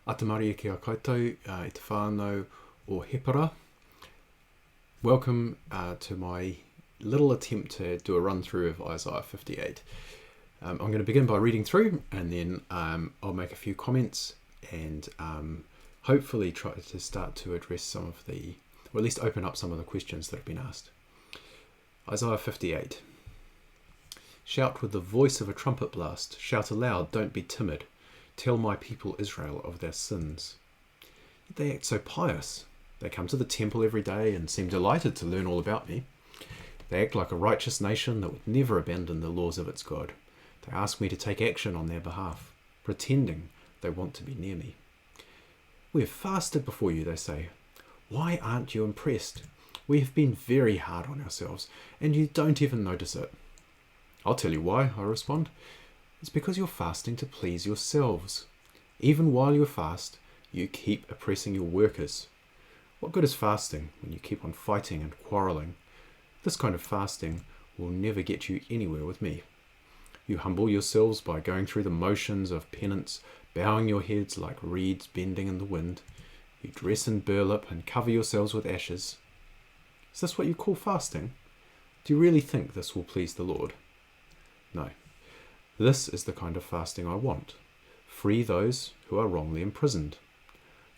Atamari kia koutou, i te whānau o Hepara. Welcome to my little attempt to do a run through of Isaiah 58. I'm going to begin by reading through, and then I'll make a few comments and hopefully try to start to address some of the, or at least open up some of the questions that have been asked. Isaiah 58. Shout with the voice of a trumpet blast. Shout aloud, don't be timid. Tell my people Israel of their sins. Yet they act so pious. They come to the temple every day and seem delighted to learn all about me. They act like a righteous nation that would never abandon the laws of its God. They ask me to take action on their behalf, pretending they want to be near me. We have fasted before you, they say. Why aren't you impressed? We have been very hard on ourselves, and you don't even notice it. I'll tell you why, I respond. It's because you're fasting to please yourselves. Even while you fast, you keep oppressing your workers. What good is fasting when you keep on fighting and quarrelling? This kind of fasting will never get you anywhere with me. You humble yourselves by going through the motions of penance, bowing your heads like reeds bending in the wind. You dress in burlap and cover yourselves with ashes. Is this what you call fasting? Do you really think this will please the Lord? No. This is the kind of fasting I want. Free those who are wrongly imprisoned.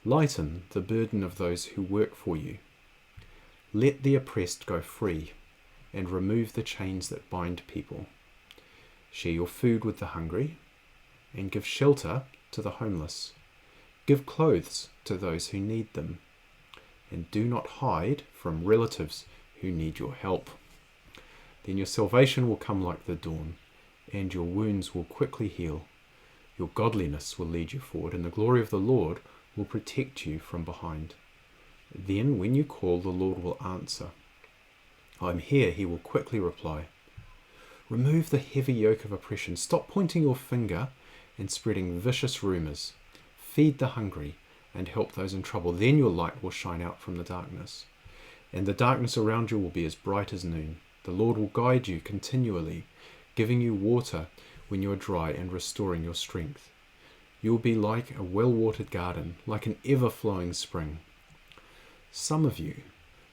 Lighten the burden of those who work for you. Let the oppressed go free, and remove the chains that bind people. Share your food with the hungry, and give shelter to the homeless. Give clothes to those who need them, and do not hide from relatives who need your help. Then your salvation will come like the dawn, and your wounds will quickly heal. Your godliness will lead you forward, and the glory of the Lord will protect you from behind. Then when you call, the Lord will answer. I'm here, he will quickly reply. Remove the heavy yoke of oppression. Stop pointing your finger and spreading vicious rumors. Feed the hungry and help those in trouble. Then your light will shine out from the darkness, and the darkness around you will be as bright as noon. The Lord will guide you continually, giving you water when you are dry and restoring your strength. You will be like a well-watered garden, like an ever-flowing spring. Some of you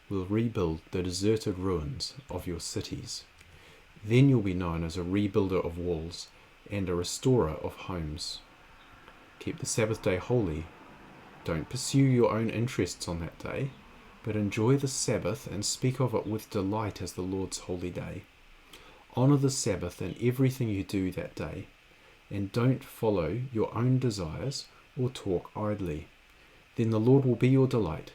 will rebuild the deserted ruins of your cities. Then you'll be known as a rebuilder of walls and a restorer of homes. Keep the Sabbath day holy. Don't pursue your own interests on that day, but enjoy the Sabbath and speak of it with delight as the Lord's holy day. Honor the Sabbath in everything you do that day, and don't follow your own desires or talk idly. Then the Lord will be your delight.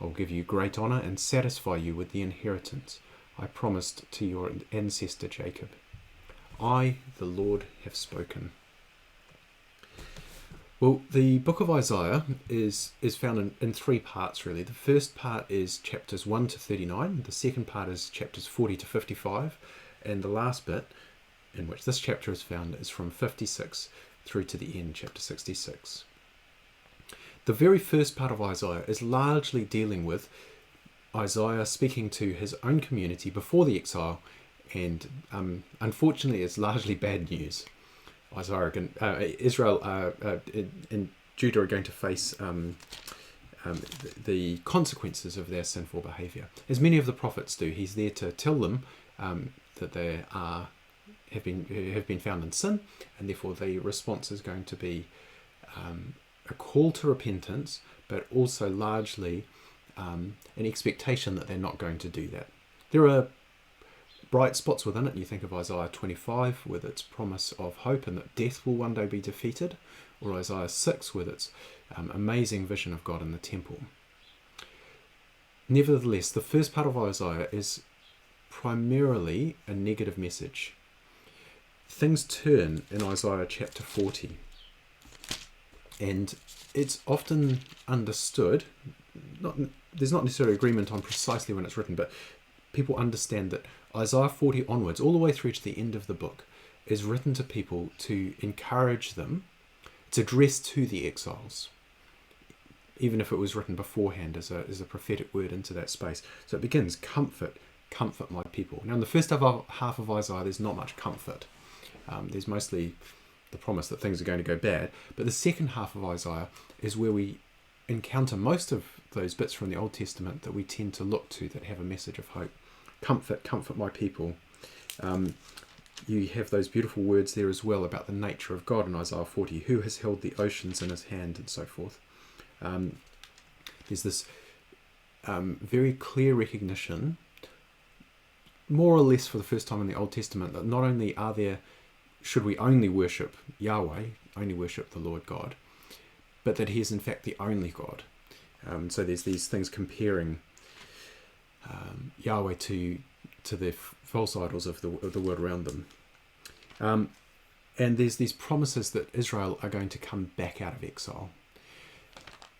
I will give you great honor and satisfy you with the inheritance I promised to your ancestor Jacob. I, the Lord, have spoken. Well, the book of Isaiah is found in three parts, really. The first part is chapters 1 to 39. The second part is chapters 40 to 55. And the last bit, in which this chapter is found, is from 56 through to the end, chapter 66. The very first part of Isaiah is largely dealing with Isaiah speaking to his own community before the exile, and unfortunately it's largely bad news. Israel and Judah are going to face the consequences of their sinful behaviour. As many of the prophets do, he's there to tell them that they have been found in sin, and therefore the response is going to be a call to repentance, but also largely an expectation that they're not going to do that. There are bright spots within it. You think of Isaiah 25 with its promise of hope and that death will one day be defeated, or Isaiah 6 with its amazing vision of God in the temple. Nevertheless, the first part of Isaiah is primarily a negative message. Things turn in Isaiah chapter 40, and it's often understood, there's not necessarily agreement on precisely when it's written, but people understand that Isaiah 40 onwards, all the way through to the end of the book, is written to people to encourage them. It's addressed to the exiles, even if it was written beforehand as a prophetic word into that space. So it begins, comfort my people. Now in the first half of Isaiah, there's not much comfort. There's mostly the promise that things are going to go bad. But the second half of Isaiah is where we encounter most of those bits from the Old Testament that we tend to look to that have a message of hope. Comfort, comfort my people. You have those beautiful words there as well about the nature of God in Isaiah 40, who has held the oceans in his hand, and so forth. There's this very clear recognition, more or less for the first time in the Old Testament, that not only should we only worship Yahweh, only worship the Lord God, but that he is in fact the only God. So there's these things comparing Yahweh to the false idols of the world around them. And there's these promises that Israel are going to come back out of exile.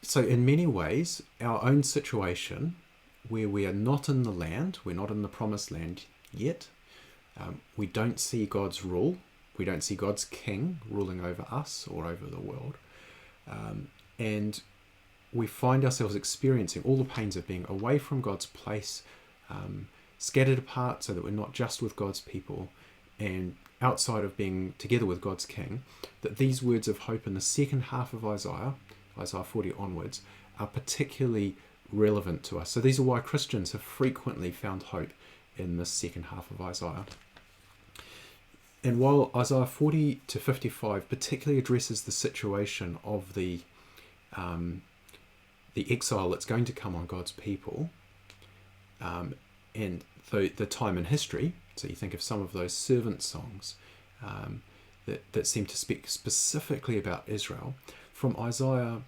So in many ways, our own situation, where we are not in the land, we're not in the promised land yet, we don't see God's rule, we don't see God's king ruling over us or over the world, and we find ourselves experiencing all the pains of being away from God's place, scattered apart so that we're not just with God's people, and outside of being together with God's king, that these words of hope in the second half of Isaiah 40 onwards, are particularly relevant to us. So these are why Christians have frequently found hope in this second half of Isaiah. And while Isaiah 40 to 55 particularly addresses the situation of the exile that's going to come on God's people, and the time in history, so you think of some of those servant songs that seem to speak specifically about Israel, from Isaiah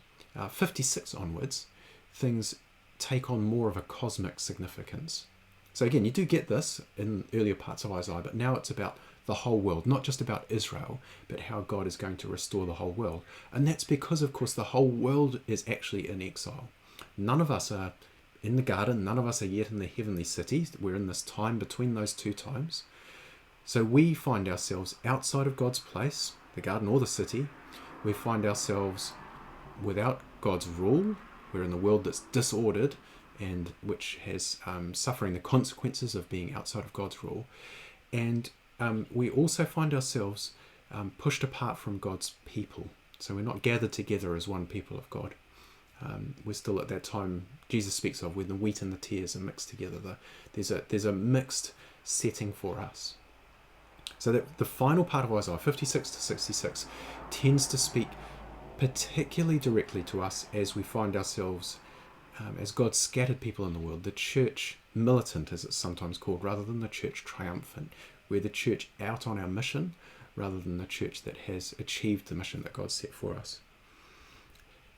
56 onwards, things take on more of a cosmic significance. So again, you do get this in earlier parts of Isaiah, but now it's about the whole world, not just about Israel, but how God is going to restore the whole world. And that's because, of course, the whole world is actually in exile. None of us are in the garden, none of us are yet in the heavenly city. We're in this time between those two times. So we find ourselves outside of God's place, the garden or the city. We find ourselves without God's rule. We're in the world that's disordered and which has suffering the consequences of being outside of God's rule. And we also find ourselves pushed apart from God's people. So we're not gathered together as one people of God. We're still at that time Jesus speaks of when the wheat and the tares are mixed together. There's a mixed setting for us. So that the final part of Isaiah 56 to 66 tends to speak particularly directly to us as we find ourselves as God's scattered people in the world, the church militant, as it's sometimes called, rather than the church triumphant. We're the church out on our mission rather than the church that has achieved the mission that God set for us.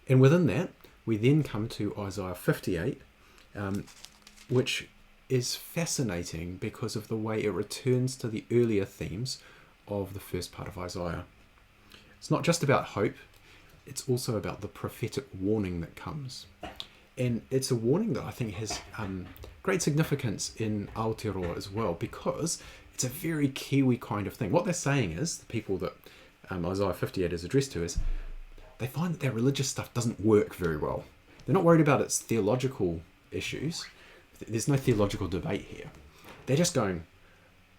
And within that, we then come to Isaiah 58, which is fascinating because of the way it returns to the earlier themes of the first part of Isaiah. It's not just about hope, it's also about the prophetic warning that comes. And it's a warning that I think has great significance in Aotearoa as well, because it's a very Kiwi kind of thing. What they're saying is, the people that Isaiah 58 is addressed to, is they find that their religious stuff doesn't work very well. They're not worried about its theological issues. There's no theological debate here. They're just going,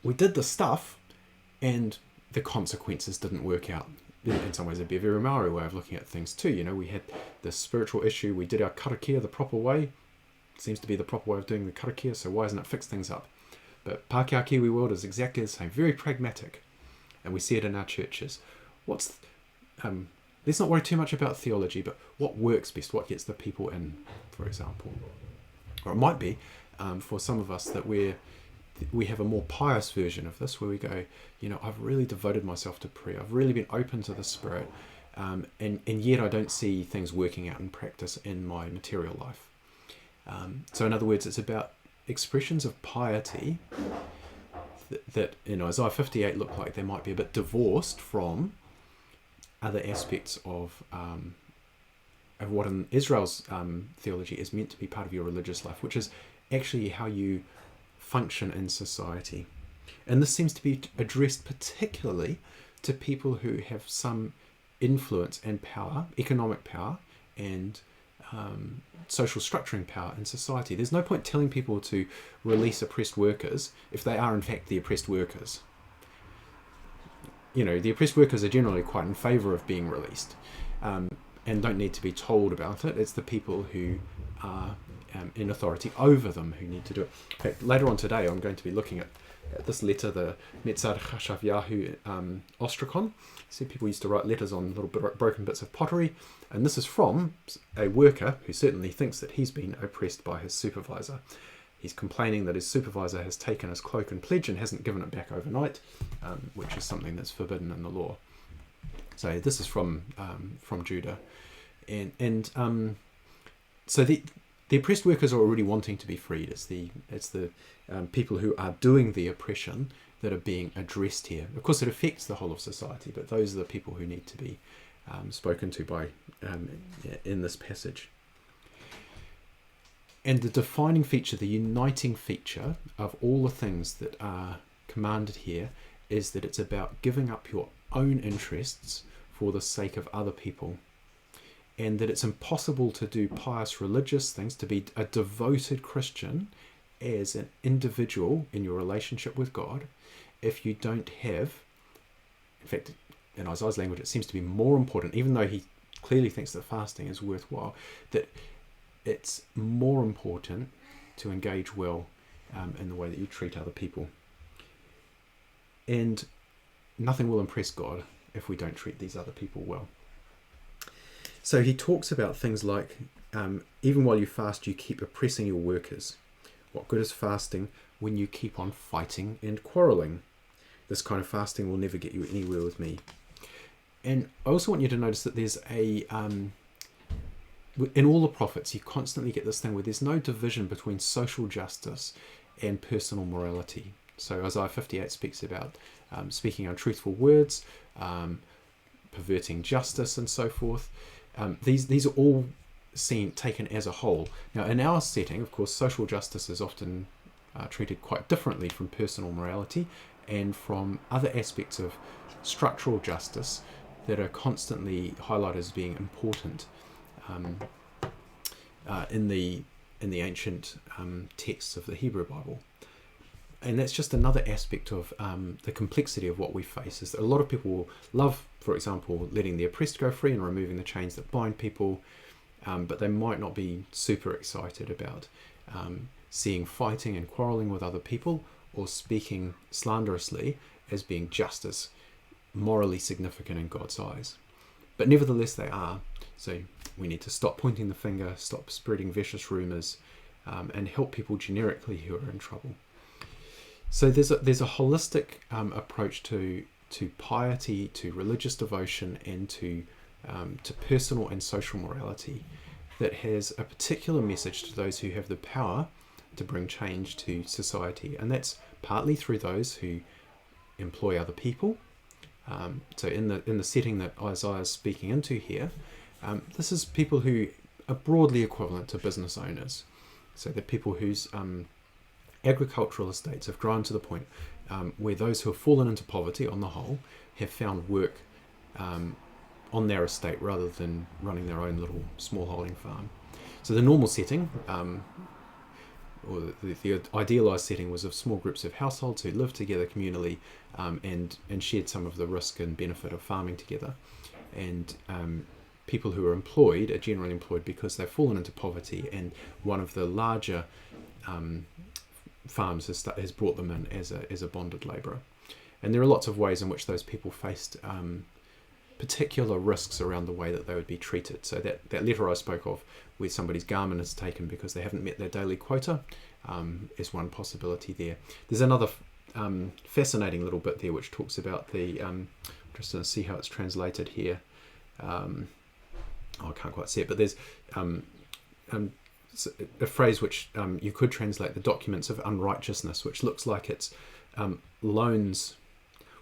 we did the stuff and the consequences didn't work out. In some ways, it'd be a very Maori way of looking at things too. You know, we had the spiritual issue, we did our karakia the proper way. It seems to be the proper way of doing the karakia, so why isn't it fixed things up? But Pākehā Kiwi world is exactly the same, very pragmatic. And we see it in our churches. Let's not worry too much about theology, but what works best, what gets the people in, for example. Or it might be, for some of us, that we have a more pious version of this, where we go, you know, I've really devoted myself to prayer. I've really been open to the Spirit, and yet I don't see things working out in practice in my material life. So in other words, it's about expressions of piety that in Isaiah 58 look like they might be a bit divorced from other aspects of what in Israel's theology is meant to be part of your religious life, which is actually how you function in society. And this seems to be addressed particularly to people who have some influence and power, economic power, and social structuring power in society. There's no point telling people to release oppressed workers if they are in fact the oppressed workers. the oppressed workers are generally quite in favour of being released, and don't need to be told about it. It's the people who are in authority over them who need to do it. In fact, later on today, I'm going to be looking at this letter, the Metzar Chashavyahu Ostrakon. See, people used to write letters on little broken bits of pottery, and this is from a worker who certainly thinks that he's been oppressed by his supervisor. He's complaining that his supervisor has taken his cloak and pledge and hasn't given it back overnight, which is something that's forbidden in the law. So this is from Judah, and so the oppressed workers are already wanting to be freed. It's the people who are doing the oppression that are being addressed here. Of course, it affects the whole of society, but those are the people who need to be spoken to by in this passage. And the defining feature, the uniting feature of all the things that are commanded here is that it's about giving up your own interests for the sake of other people. And that it's impossible to do pious religious things, to be a devoted Christian as an individual in your relationship with God, if you don't have, in fact, in Isaiah's language, it seems to be more important, even though he clearly thinks that fasting is worthwhile, that it's more important to engage well in the way that you treat other people. And nothing will impress God if we don't treat these other people well. So he talks about things like, even while you fast, you keep oppressing your workers. What good is fasting when you keep on fighting and quarrelling? This kind of fasting will never get you anywhere with me. And I also want you to notice that there's in all the prophets, you constantly get this thing where there's no division between social justice and personal morality. So Isaiah 58 speaks about speaking untruthful words, perverting justice, and so forth. These are all taken as a whole. Now, in our setting, of course, social justice is often treated quite differently from personal morality and from other aspects of structural justice that are constantly highlighted as being important in the ancient texts of the Hebrew Bible. And that's just another aspect of the complexity of what we face, is that a lot of people will love, for example, letting the oppressed go free and removing the chains that bind people, but they might not be super excited about seeing fighting and quarrelling with other people or speaking slanderously as being just as morally significant in God's eyes. But nevertheless they are. So we need to stop pointing the finger, stop spreading vicious rumours, and help people generically who are in trouble. So there's a holistic approach to piety, to religious devotion, and to personal and social morality that has a particular message to those who have the power to bring change to society, and that's partly through those who employ other people. So in the setting that Isaiah is speaking into here, this is people who are broadly equivalent to business owners. So they're people whose agricultural estates have grown to the point where those who have fallen into poverty on the whole have found work on their estate rather than running their own little small holding farm. So the normal setting, or the idealised setting, was of small groups of households who lived together communally and shared some of the risk and benefit of farming together. And people who are employed are generally employed because they've fallen into poverty, and one of the larger farms has brought them in as a bonded labourer. And there are lots of ways in which those people faced particular risks around the way that they would be treated. So that letter I spoke of, where somebody's garment is taken because they haven't met their daily quota, is one possibility there. There's another fascinating little bit there which talks about the, just going to see how it's translated here. I can't quite see it, but there's a phrase which you could translate the documents of unrighteousness, which looks like it's loans.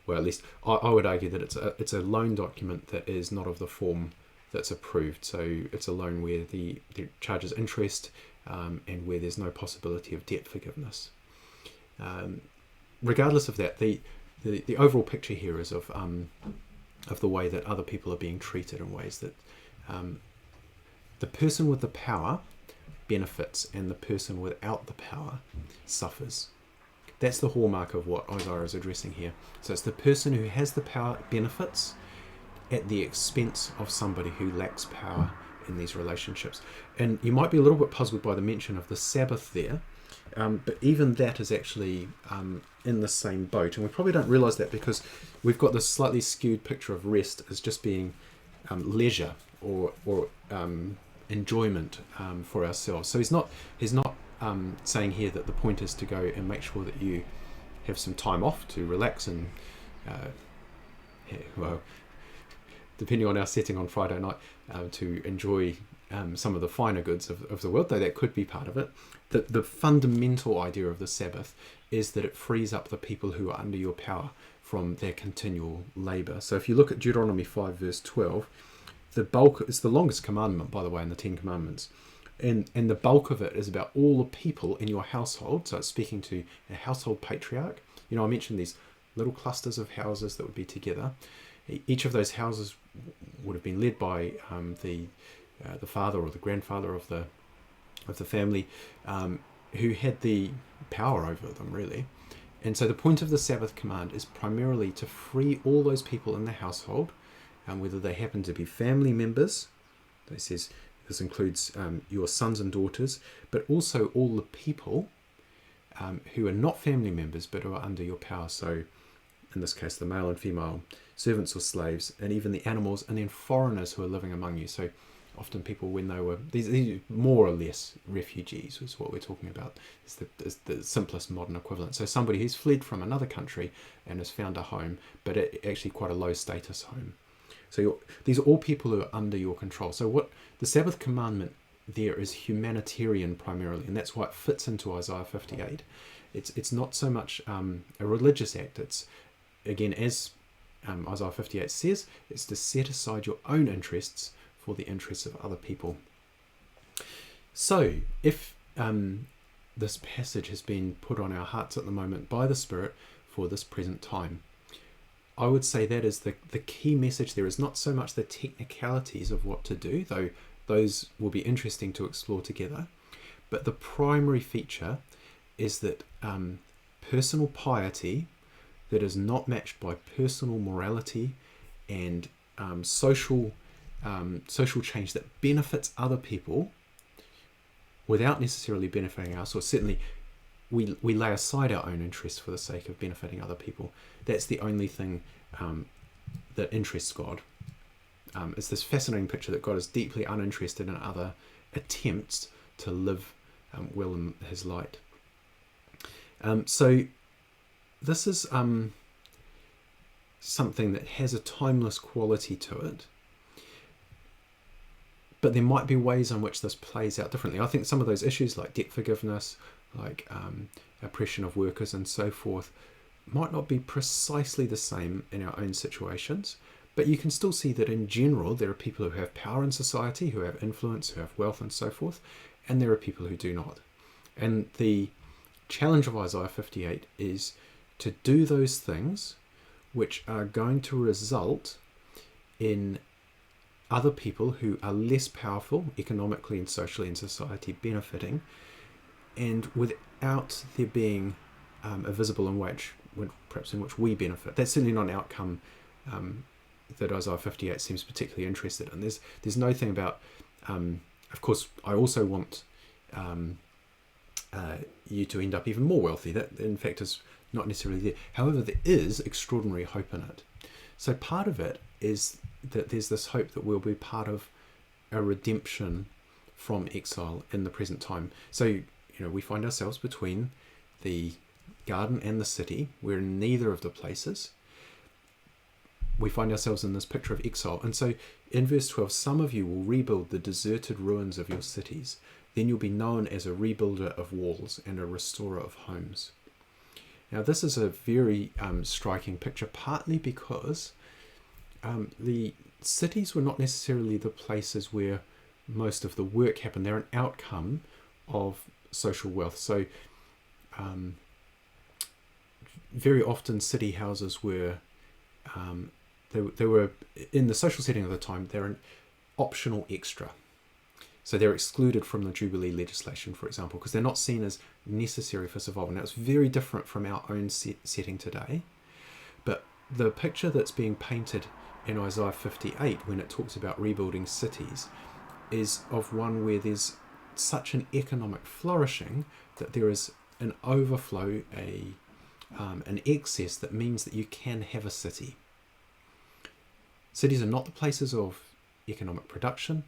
Well, at least I would argue that it's a loan document that is not of the form that's approved. So it's a loan where the charges interest and where there's no possibility of debt forgiveness. Regardless of that, the overall picture here is of the way that other people are being treated in ways that the person with the power benefits and the person without the power suffers. That's the hallmark of what Isaiah is addressing here. So it's the person who has the power benefits at the expense of somebody who lacks power in these relationships. And you might be a little bit puzzled by the mention of the Sabbath there, but even that is actually in the same boat. And we probably don't realise that because we've got this slightly skewed picture of rest as just being leisure or enjoyment for ourselves. So he's not saying here that the point is to go and make sure that you have some time off to relax and well, depending on our setting on Friday night, to enjoy some of the finer goods of the world, though that could be part of it. The fundamental idea of the Sabbath is that it frees up the people who are under your power from their continual labour. So if you look at Deuteronomy 5 verse 12, the bulk, it's the longest commandment, by the way, in the Ten Commandments, and the bulk of it is about all the people in your household. So it's speaking to a household patriarch. You know, I mentioned these little clusters of houses that would be together. Each of those houses would have been led by the father or the grandfather of the family, who had the power over them, really. And so the point of the Sabbath command is primarily to free all those people in the household, whether they happen to be family members. It says this includes your sons and daughters, but also all the people who are not family members but who are under your power. So in this case, the male and female servants or slaves, and even the animals, and then foreigners who are living among you. So often people, when they were, these more or less refugees is what we're talking about. It's the simplest modern equivalent. So somebody who's fled from another country and has found a home, but actually quite a low status home. So these are all people who are under your control. So what the Sabbath commandment there is humanitarian primarily, and that's why it fits into Isaiah 58. It's not so much a religious act. It's, again, as Isaiah 58 says, it's to set aside your own interests for the interests of other people. So if this passage has been put on our hearts at the moment by the Spirit for this present time, I would say that is the key message. There is not so much the technicalities of what to do, though those will be interesting to explore together, but the primary feature is that personal piety that is not matched by personal morality and social change that benefits other people without necessarily benefiting us, or certainly we lay aside our own interests for the sake of benefiting other people. That's the only thing that interests God. It's this fascinating picture that God is deeply uninterested in other attempts to live well in his light. So this is something that has a timeless quality to it, but there might be ways in which this plays out differently. I think some of those issues like debt forgiveness, like oppression of workers and so forth, might not be precisely the same in our own situations, but you can still see that in general there are people who have power in society, who have influence, who have wealth and so forth, and there are people who do not. And the challenge of Isaiah 58 is to do those things which are going to result in other people who are less powerful economically and socially in society benefiting, and without there being a visible in which we benefit. That's certainly not an outcome that Isaiah 58 seems particularly interested in. There's no thing about, of course, I also want you to end up even more wealthy. That, in fact, is not necessarily there. However, there is extraordinary hope in it. So part of it is that there's this hope that we'll be part of a redemption from exile in the present time. So, we find ourselves between the garden and the city. We're in neither of the places. We find ourselves in this picture of exile. And so in verse 12, some of you will rebuild the deserted ruins of your cities. Then you'll be known as a rebuilder of walls and a restorer of homes. Now, this is a very striking picture, partly because the cities were not necessarily the places where most of the work happened. They're an outcome of social wealth. So very often city houses were, they were in the social setting of the time, they're an optional extra. So they're excluded from the Jubilee legislation, for example, because they're not seen as necessary for survival. Now, it's very different from our own setting today, but the picture that's being painted in Isaiah 58 when it talks about rebuilding cities is of one where there's such an economic flourishing that there is an overflow, an excess that means that you can have a city. Cities are not the places of economic production.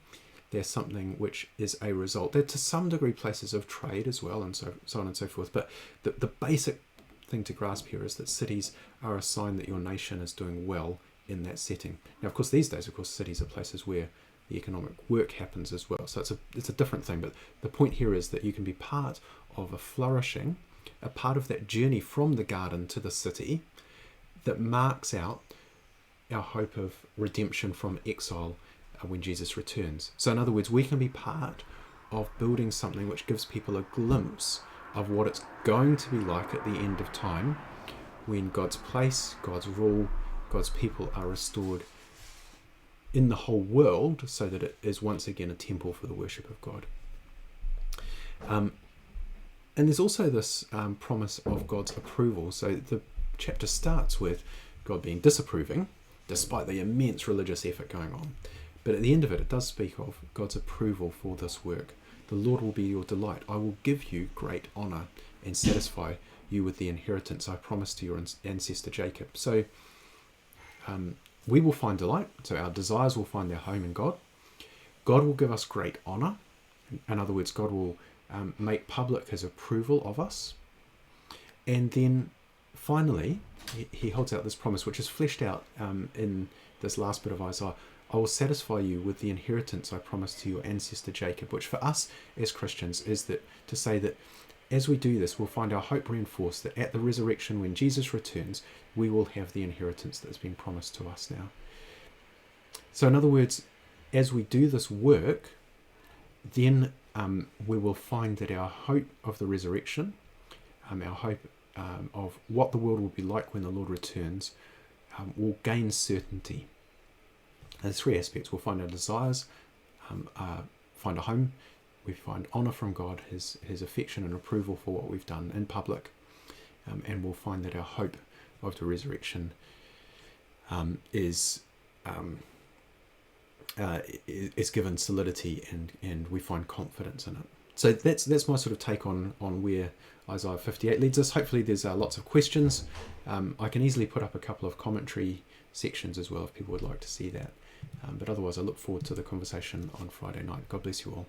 They're something which is a result. They're to some degree places of trade as well, and so on and so forth. But the basic thing to grasp here is that cities are a sign that your nation is doing well in that setting. Now, of course, these days, cities are places where the economic work happens as well. So it's a different thing. But the point here is that you can be part of a flourishing, a part of that journey from the garden to the city that marks out our hope of redemption from exile when Jesus returns. So in other words, we can be part of building something which gives people a glimpse of what it's going to be like at the end of time when God's place, God's rule, God's people are restored in the whole world so that it is once again a temple for the worship of God. And there's also this promise of God's approval. So the chapter starts with God being disapproving, despite the immense religious effort going on. But at the end of it, it does speak of God's approval for this work. The Lord will be your delight. I will give you great honour and satisfy you with the inheritance I promised to your ancestor Jacob. So we will find delight. So our desires will find their home in God. God will give us great honour. In other words, God will make public his approval of us. And then finally, he holds out this promise, which is fleshed out in this last bit of Isaiah. I will satisfy you with the inheritance I promised to your ancestor Jacob, which for us as Christians is that to say that as we do this, we'll find our hope reinforced that at the resurrection, when Jesus returns, we will have the inheritance that has been promised to us now. So in other words, as we do this work, then we will find that our hope of the resurrection, our hope of what the world will be like when the Lord returns, will gain certainty. There's three aspects. We'll find our desires, find a home, we find honour from God, his affection and approval for what we've done in public, and we'll find that our hope of the resurrection is given solidity, and we find confidence in it. So that's my sort of take on where Isaiah 58 leads us. Hopefully there's lots of questions. I can easily put up a couple of commentary sections as well if people would like to see that. But otherwise, I look forward to the conversation on Friday night. God bless you all.